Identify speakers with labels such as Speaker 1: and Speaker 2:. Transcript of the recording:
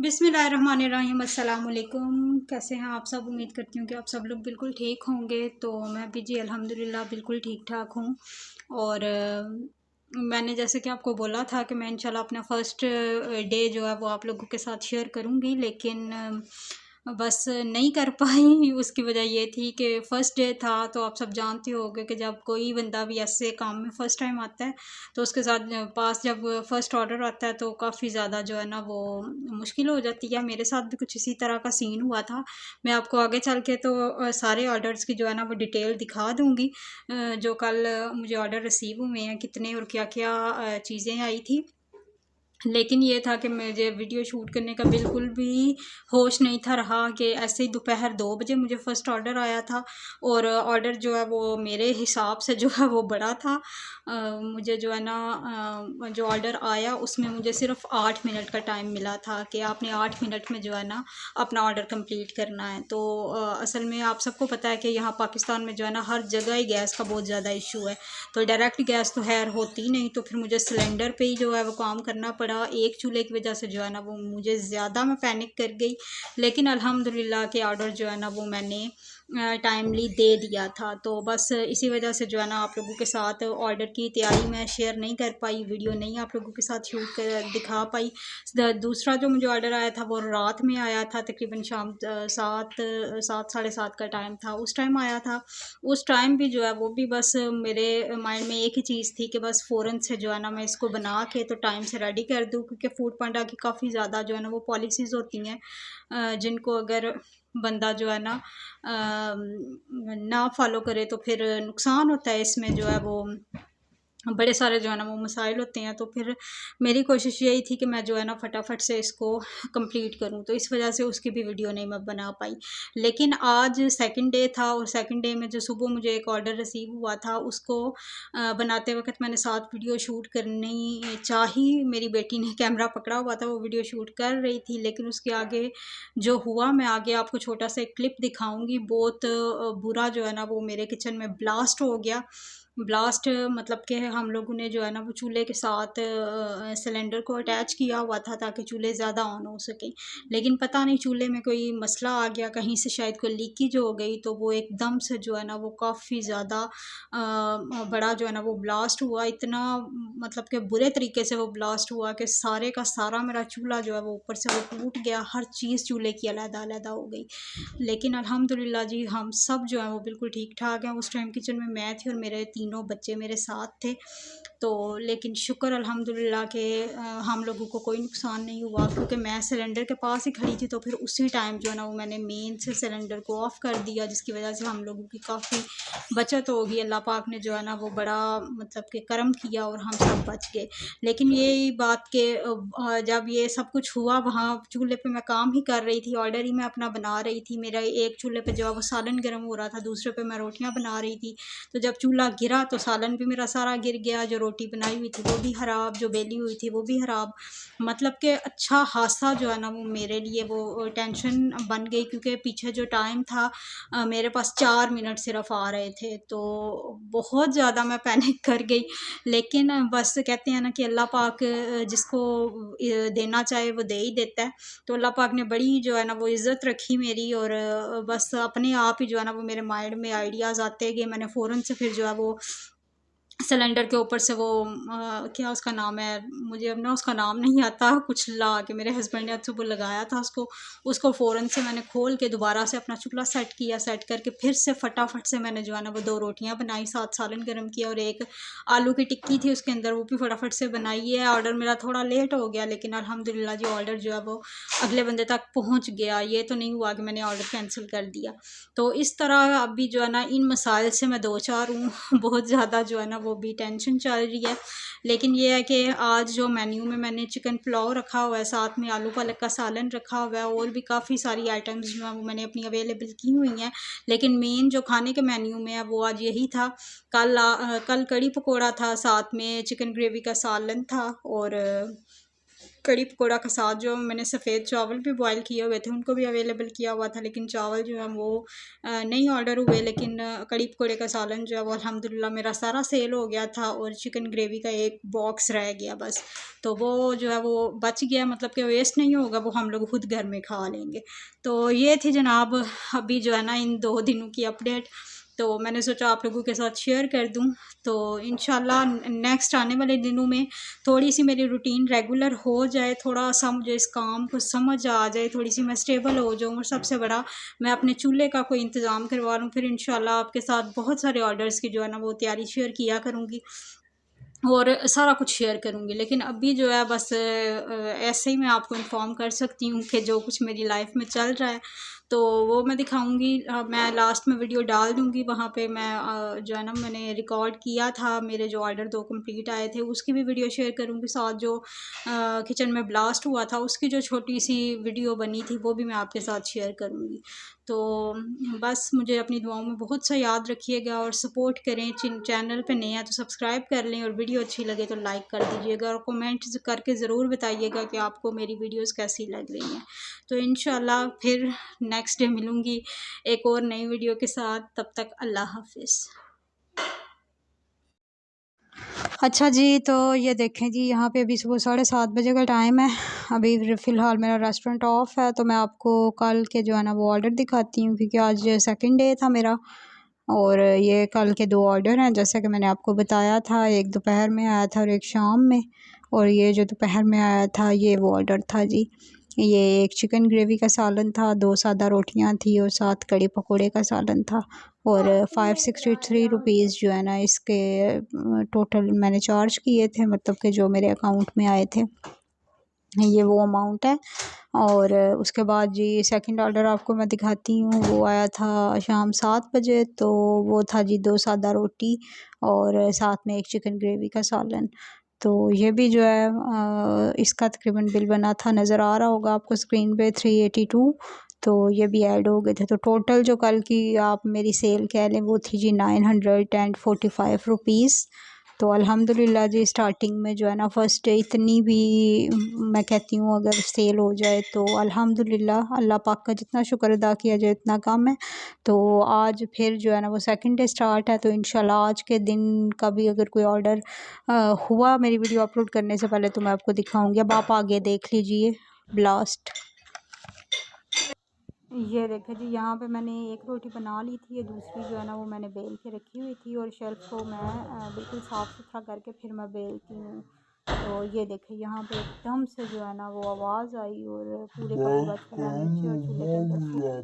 Speaker 1: बिस्मिल्लाहिर्रहमानिर्रहीम अस्सलाम वालेकुम। कैसे हैं आप सब? उम्मीद करती हूँ कि आप सब लोग बिल्कुल ठीक होंगे। तो मैं भी जी अल्हम्दुलिल्लाह बिल्कुल ठीक ठाक हूँ। और मैंने जैसे कि आपको बोला था कि मैं इंशाल्लाह अपना फ़र्स्ट डे जो है वो आप लोगों के साथ शेयर करूँगी, लेकिन बस नहीं कर पाई। उसकी वजह ये थी कि फ़र्स्ट डे था, तो आप सब जानते होंगे कि जब कोई बंदा भी ऐसे काम में फ़र्स्ट टाइम आता है तो उसके साथ पास जब फ़र्स्ट ऑर्डर आता है तो काफ़ी ज़्यादा जो है ना वो मुश्किल हो जाती है। मेरे साथ भी कुछ इसी तरह का सीन हुआ था। मैं आपको आगे चल के तो सारे ऑर्डर्स की जो है ना वो डिटेल दिखा दूँगी, जो कल मुझे ऑर्डर रिसीव हुए हैं, कितने और क्या-क्या चीज़ें आई थी। लेकिन ये था कि मुझे वीडियो शूट करने का बिल्कुल भी होश नहीं था रहा कि ऐसे ही दोपहर 2 बजे मुझे फ़र्स्ट ऑर्डर आया था। और ऑर्डर जो है वो मेरे हिसाब से जो है वो बड़ा था। मुझे जो है ना जो ऑर्डर आया उसमें मुझे सिर्फ़ 8 मिनट का टाइम मिला था कि आपने 8 मिनट में जो है ना अपना ऑर्डर कंप्लीट करना है। तो असल में आप सबको पता है कि यहाँ पाकिस्तान में जो है ना हर जगह ही गैस का बहुत ज़्यादा इशू है। तो डायरेक्ट गैस तो खैर होती नहीं, तो फिर मुझे सिलेंडर पे ही जो है वो काम करना पड़ा। एक चूल्हे की वजह से जो है ना वो मुझे ज़्यादा मैं पैनिक कर गई, लेकिन अल्हम्दुलिल्लाह के ऑर्डर जो है ना वो मैंने टाइमली दे दिया था। तो बस इसी वजह से जो है ना आप लोगों के साथ ऑर्डर की तैयारी मैं शेयर नहीं कर पाई, वीडियो नहीं आप लोगों के साथ शूट कर दिखा पाई। दूसरा जो मुझे ऑर्डर आया था वो रात में आया था, तकरीबन शाम 7 साढ़े 7 का टाइम था, उस टाइम आया था। उस टाइम भी जो है वो भी बस मेरे माइंड में एक ही चीज़ थी कि बस फ़ौरन से जो है ना मैं इसको बना के तो टाइम से रेडी कर दूँ, क्योंकि फूड पांडा की काफ़ी ज़्यादा जो है ना वो पॉलिसीज़ होती हैं, जिनको अगर बंदा जो है ना ना फॉलो करे तो फिर नुकसान होता है। इसमें जो है वो बड़े सारे जो है ना वो मसाइल होते हैं। तो फिर मेरी कोशिश यही थी कि मैं जो है ना फटाफट से इसको कंप्लीट करूं, तो इस वजह से उसकी भी वीडियो नहीं मैं बना पाई। लेकिन आज सेकंड डे था, और सेकंड डे में जो सुबह मुझे एक ऑर्डर रिसीव हुआ था उसको बनाते वक्त मैंने 7 वीडियो शूट करनी चाही। मेरी बेटी ने कैमरा पकड़ा हुआ था, वो वीडियो शूट कर रही थी, लेकिन उसके आगे जो हुआ मैं आगे आपको छोटा सा एक क्लिप दिखाऊंगी। बहुत बुरा जो है ना वो मेरे किचन में ब्लास्ट हो गया। ब्लास्ट मतलब कि हम लोगों ने जो है ना वो चूल्हे के साथ सिलेंडर को अटैच किया हुआ था ताकि चूल्हे ज़्यादा ऑन हो सके, लेकिन पता नहीं चूल्हे में कोई मसला आ गया, कहीं से शायद कोई लीकेज हो गई, तो वो एकदम से जो है ना वो काफ़ी ज़्यादा बड़ा जो है ना वो ब्लास्ट हुआ। इतना मतलब कि बुरे तरीके से वो ब्लास्ट हुआ कि सारे का सारा मेरा चूल्हा जो है वो ऊपर से वो टूट गया, हर चीज़ चूल्हे की अलग-अलग हो गई। लेकिन अल्हम्दुलिल्लाह जी हम सब जो है वो बिल्कुल ठीक ठाक हैं। उस टाइम किचन में मैं थी और मेरे तीनों बच्चे मेरे साथ थे। तो लेकिन शुक्र अल्हम्दुलिल्लाह के हम लोगों को कोई नुकसान नहीं हुआ, क्योंकि मैं सिलेंडर के पास ही खड़ी थी। तो फिर उसी टाइम जो है ना वो मैंने मेन से सिलेंडर को ऑफ़ कर दिया, जिसकी वजह से हम लोगों की काफ़ी बचत होगी। अल्लाह पाक ने जो है ना वो बड़ा मतलब कि करम किया और हम सब बच गए। लेकिन यही बात के जब ये सब कुछ हुआ, वहाँ चूल्हे पे मैं काम ही कर रही थी, ऑर्डर ही मैं अपना बना रही थी। मेरा एक चूल्हे पे जो है वो सालन गर्म हो रहा था, दूसरे पे मैं रोटियां बना रही थी। तो जब चूल्हा गिरा तो सालन भी मेरा सारा गिर गया, जो रोटी बनाई हुई थी वो भी ख़राब, जो बेली हुई थी वो भी ख़राब। मतलब कि अच्छा हादसा जो है ना वो मेरे लिए वो टेंशन बन गई, क्योंकि पीछे जो टाइम था मेरे पास 4 मिनट सिर्फ आ रहे थे। तो बहुत ज़्यादा मैं पैनिक कर गई। लेकिन बस कहते हैं ना कि अल्लाह पाक जिसको देना चाहे वो दे ही देता है। तो अल्लाह पाक ने बड़ी जो है ना वो इज़्ज़त रखी मेरी, और बस अपने आप ही जो है ना वो मेरे माइंड में आइडियाज़ आते गए। मैंने फ़ौरन से फिर जो है वो सिलेंडर के ऊपर से वो क्या उसका नाम है, मुझे अब ना उसका नाम नहीं आता, कुछ ला के मेरे हस्बैंड ने सुबह लगाया था उसको। उसको फ़ौरन से मैंने खोल के दोबारा से अपना चूल्हा सेट किया, सेट करके फिर से फटाफट से मैंने जो है ना वो 2 रोटियां बनाई, साथ सालन गर्म किया, और एक आलू की टिक्की थी उसके अंदर, वो भी फटाफट से बनाई है। ऑर्डर मेरा थोड़ा लेट हो गया, लेकिन अल्हम्दुलिल्लाह जी ऑर्डर जो है वो अगले बंदे तक पहुँच गया। ये तो नहीं हुआ कि मैंने ऑर्डर कैंसिल कर दिया। तो इस तरह अभी जो है ना इन मसाइल से मैं दो चार हूँ। बहुत ज़्यादा जो है ना वो भी टेंशन चल रही है। लेकिन ये है कि आज जो मेन्यू में मैंने चिकन पुलाव रखा हुआ है, साथ में आलू पालक का सालन रखा हुआ है, और भी काफ़ी सारी आइटम्स जो हैं वो मैंने अपनी अवेलेबल की हुई हैं। लेकिन मेन जो खाने के मेन्यू में है वो आज यही था। कल कड़ी पकोड़ा था, साथ में चिकन ग्रेवी का सालन था, और कड़ी पकौड़ा के साथ जो मैंने सफ़ेद चावल भी बॉयल किए हुए थे उनको भी अवेलेबल किया हुआ था, लेकिन चावल जो है वो नहीं ऑर्डर हुए। लेकिन कड़ी पकौड़े का सालन जो है वो अल्हम्दुलिल्लाह मेरा सारा सेल हो गया था और चिकन ग्रेवी का एक बॉक्स रह गया बस। तो वो जो है वो बच गया, मतलब कि वेस्ट नहीं होगा, वो हम लोग खुद घर में खा लेंगे। तो ये थी जनाब अभी जो है ना इन 2 दिनों की अपडेट, तो मैंने सोचा आप लोगों के साथ शेयर कर दूं। तो इंशाल्लाह नेक्स्ट आने वाले दिनों में थोड़ी सी मेरी रूटीन रेगुलर हो जाए, थोड़ा सा मुझे इस काम को समझ आ जाए, थोड़ी सी मैं स्टेबल हो जाऊँ, और सबसे बड़ा मैं अपने चूल्हे का कोई इंतज़ाम करवा लूँ, फिर इंशाल्लाह आपके साथ बहुत सारे ऑर्डर्स की जो है ना वो तैयारी शेयर किया करूँगी और सारा कुछ शेयर करूँगी। लेकिन अभी जो है बस ऐसे ही मैं आपको इन्फॉर्म कर सकती हूँ कि जो कुछ मेरी लाइफ में चल रहा है तो वो मैं दिखाऊंगी। मैं लास्ट में वीडियो डाल दूँगी, वहाँ पे मैं जो है ना मैंने रिकॉर्ड किया था, मेरे जो ऑर्डर 2 कंप्लीट आए थे उसकी भी वीडियो शेयर करूँगी, साथ जो किचन में ब्लास्ट हुआ था उसकी जो छोटी सी वीडियो बनी थी वो भी मैं आपके साथ शेयर करूँगी। तो बस मुझे अपनी दुआओं में बहुत सा याद रखिएगा और सपोर्ट करें। चैनल पे नए हैं तो सब्सक्राइब कर लें और वीडियो अच्छी लगे तो लाइक कर दीजिएगा और कमेंट करके ज़रूर बताइएगा कि आपको मेरी वीडियोस कैसी लग रही हैं। तो इंशाल्लाह फिर नेक्स्ट डे मिलूँगी एक और नई वीडियो के साथ, तब तक अल्लाह हाफिज़। अच्छा जी, तो ये देखें जी, यहाँ पे अभी सुबह 7:30 बजे का टाइम है। अभी फ़िलहाल मेरा रेस्टोरेंट ऑफ है, तो मैं आपको कल के जो है ना वो ऑर्डर दिखाती हूँ, क्योंकि आज सेकंड डे था मेरा और ये कल के 2 ऑर्डर हैं जैसा कि मैंने आपको बताया था। एक दोपहर में आया था और एक शाम में, और ये जो दोपहर में आया था ये वो ऑर्डर था जी। ये एक चिकन ग्रेवी का सालन था, 2 सादा रोटियां थी और 7 कड़ी पकोड़े का सालन था और 563 रुपीज़ जो है ना इसके टोटल मैंने चार्ज किए थे, मतलब कि जो मेरे अकाउंट में आए थे ये वो अमाउंट है। और उसके बाद जी सेकंड ऑर्डर आपको मैं दिखाती हूँ, वो आया था शाम 7 बजे, तो वो था जी 2 सादा रोटी और साथ में एक चिकन ग्रेवी का सालन। तो ये भी जो है इसका तकरीबन बिल बना था, नज़र आ रहा होगा आपको स्क्रीन पे 382, तो ये भी ऐड हो गए थे। तो टोटल जो कल की आप मेरी सेल कह लें वो थी जी 945 रुपीज़। तो अल्हम्दुलिल्लाह जी स्टार्टिंग में जो है ना फ़र्स्ट डे इतनी भी मैं कहती हूँ अगर सेल हो जाए तो अल्हम्दुलिल्लाह अल्लाह पाक का जितना शुक्र अदा किया जाए इतना कम है। तो आज फिर जो है ना वो सेकंड डे स्टार्ट है, तो इंशाल्लाह आज के दिन का भी अगर कोई ऑर्डर हुआ मेरी वीडियो अपलोड करने से पहले तो मैं आपको दिखाऊंगी। अब आप आगे देख लीजिए ब्लास्ट। ये देखें जी, यहाँ पे मैंने एक रोटी बना ली थी, ये दूसरी जो है ना वो मैंने बेल के रखी हुई थी और शेल्फ को मैं बिल्कुल साफ़ सुथरा करके फिर मैं बेलती हूँ। तो ये देखें यहाँ पे एकदम से जो है ना वो आवाज़ आई और पूरे का पूरा चूल्हा नीचे और चूल्हे के अंदर